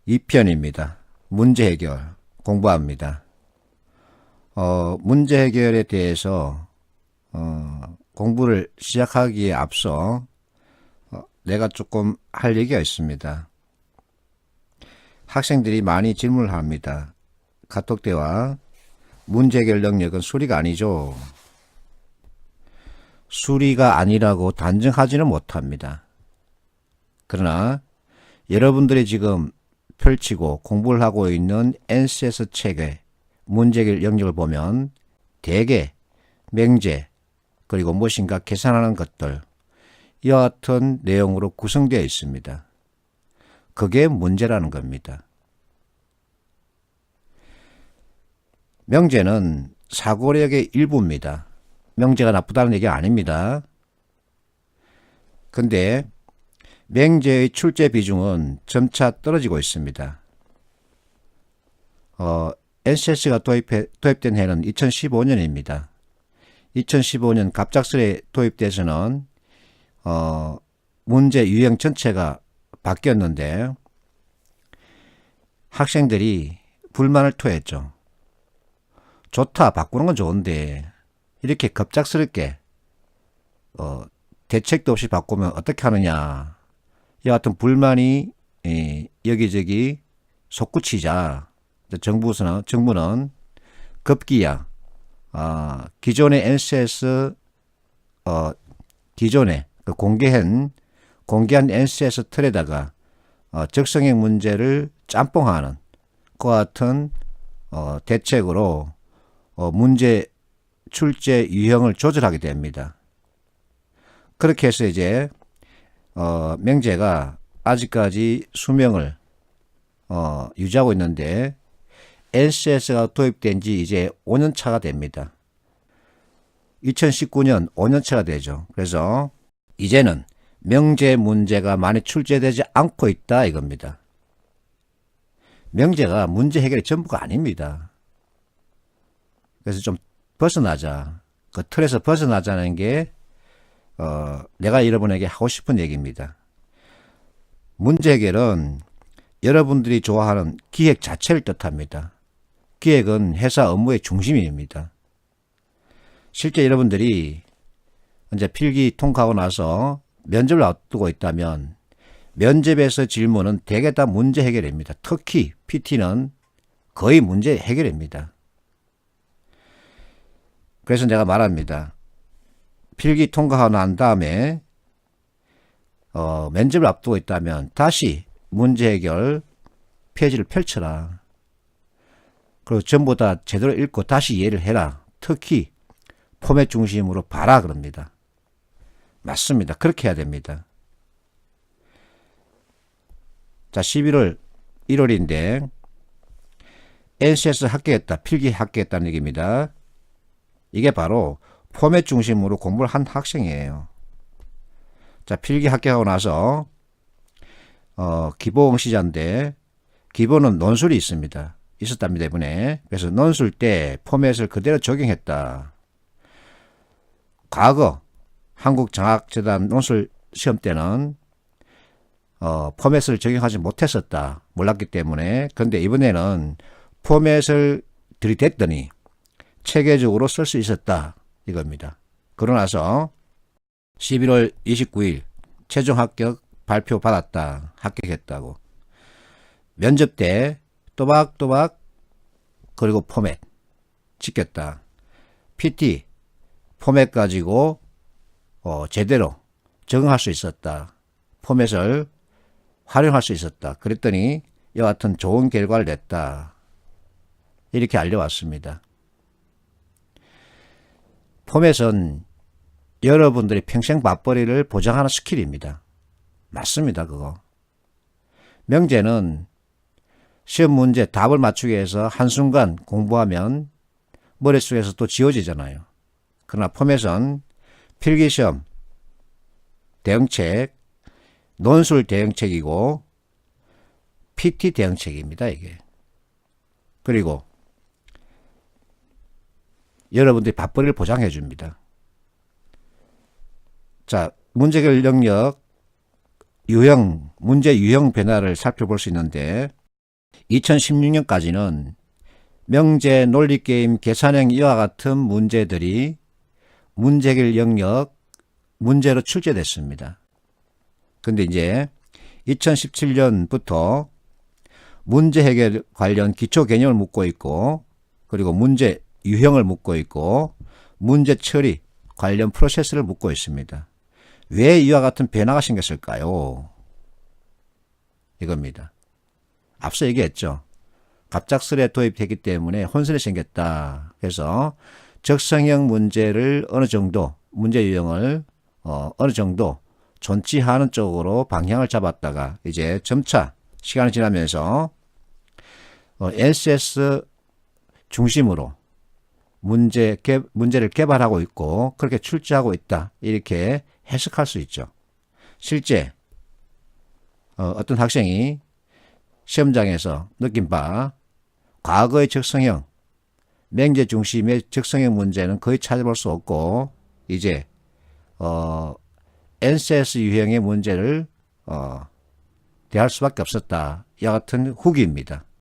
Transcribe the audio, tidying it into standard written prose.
2편입니다. 문제 해결 공부합니다. 문제 해결에 대해서 공부를 시작하기에 앞서 내가 조금 할 얘기가 있습니다. 학생들이 많이 질문을 합니다. 카톡 대화, 문제 해결 능력은 수리가 아니죠. 수리가 아니라고 단정하지는 못합니다. 그러나 여러분들이 지금 펼치고 공부를 하고 있는 NCS 책의 문제 해결 영역을 보면 대개 명제 그리고 무엇인가 계산하는 것들 이와 같은 내용으로 구성되어 있습니다. 그게 문제라는 겁니다. 명제는 사고력의 일부입니다. 명제가 나쁘다는 얘기가 아닙니다. 근데 명제의 출제 비중은 점차 떨어지고 있습니다. NCS가 도입된 해는 2015년입니다. 2015년 갑작스레 도입돼서는 문제 유형 전체가 바뀌었는데 학생들이 불만을 토했죠. 좋다, 바꾸는 건 좋은데 이렇게 급작스럽게 대책도 없이 바꾸면 어떻게 하느냐, 이 같은 불만이 여기저기 솟구치자 정부는 급기야 기존의 NCS 기존에 공개한 NCS 틀에다가 적성액 문제를 짬뽕하는 그와 같은 대책으로 문제 출제 유형을 조절하게 됩니다. 그렇게 해서 이제 명제가 아직까지 수명을 유지하고 있는데 NCS가 도입된 지 이제 5년 차가 됩니다. 2019년 5년 차가 되죠. 그래서 이제는 명제 문제가 많이 출제되지 않고 있다 이겁니다. 명제가 문제 해결의 전부가 아닙니다. 그래서 좀 벗어나자. 그 틀에서 벗어나자는 게 내가 여러분에게 하고 싶은 얘기입니다. 문제 해결은 여러분들이 좋아하는 기획 자체를 뜻합니다. 기획은 회사 업무의 중심입니다. 실제 여러분들이 이제 필기 통과하고 나서 면접을 앞두고 있다면 면접에서 질문은 대개 다 문제 해결입니다. 특히 PT는 거의 문제 해결입니다. 그래서 내가 말합니다. 필기 통과하고 난 다음에 면접을 앞두고 있다면 다시 문제 해결 페이지를 펼쳐라. 그리고 전부 다 제대로 읽고 다시 이해를 해라. 특히 포맷 중심으로 봐라 그럽니다. 맞습니다. 그렇게 해야 됩니다. 자, 11월 1월인데 NCS 합격했다, 필기 합격했다는 얘기입니다. 이게 바로 포맷 중심으로 공부를 한 학생이에요. 자, 필기 합격하고 나서 기본 시자인데 기본은 논술이 있었답니다. 이번에. 그래서 논술 때 포맷을 그대로 적용했다. 과거 한국장학재단 논술 시험 때는 포맷을 적용하지 못했었다. 몰랐기 때문에. 그런데 이번에는 포맷을 들이댔더니 체계적으로 쓸 수 있었다 이겁니다. 그러고 나서 11월 29일 최종 합격 발표 받았다. 합격했다고. 면접 때 또박또박 그리고 포맷 지켰다. PT 포맷 가지고 제대로 적응할 수 있었다. 포맷을 활용할 수 있었다. 그랬더니 이와 같은 좋은 결과를 냈다. 이렇게 알려왔습니다. 포맷은 여러분들이 평생 맞벌이를 보장하는 스킬입니다. 맞습니다. 그거. 명제는 시험 문제 답을 맞추기 위해서 한순간 공부하면 머릿속에서 또 지워지잖아요. 그러나 포맷은 필기시험 대응책, 논술 대응책이고 PT 대응책입니다. 이게. 그리고 여러분들이 맞벌이를 보장해 줍니다. 자, 문제 해결 능력 유형, 문제 유형 변화를 살펴볼 수 있는데 2016년까지는 명제, 논리게임, 계산형 이와 같은 문제들이 문제 해결 영역 문제로 출제됐습니다. 근데 이제 2017년부터 문제 해결 관련 기초 개념을 묻고 있고, 그리고 문제 유형을 묻고 있고, 문제 처리 관련 프로세스를 묻고 있습니다. 왜 이와 같은 변화가 생겼을까요? 이겁니다. 앞서 얘기했죠. 갑작스레 도입되기 때문에 혼선이 생겼다. 그래서 적성형 문제를 어느 정도, 문제 유형을 어느 정도 존치하는 쪽으로 방향을 잡았다가 이제 점차 시간이 지나면서 NCS 중심으로 문제를 개발하고 있고 그렇게 출제하고 있다. 이렇게 해석할 수 있죠. 실제 어떤 학생이 시험장에서 느낀 바 과거의 적성형, 맹제 중심의 적성형 문제는 거의 찾아볼 수 없고 이제 NCS 유형의 문제를 대할 수밖에 없었다. 이와 같은 후기입니다.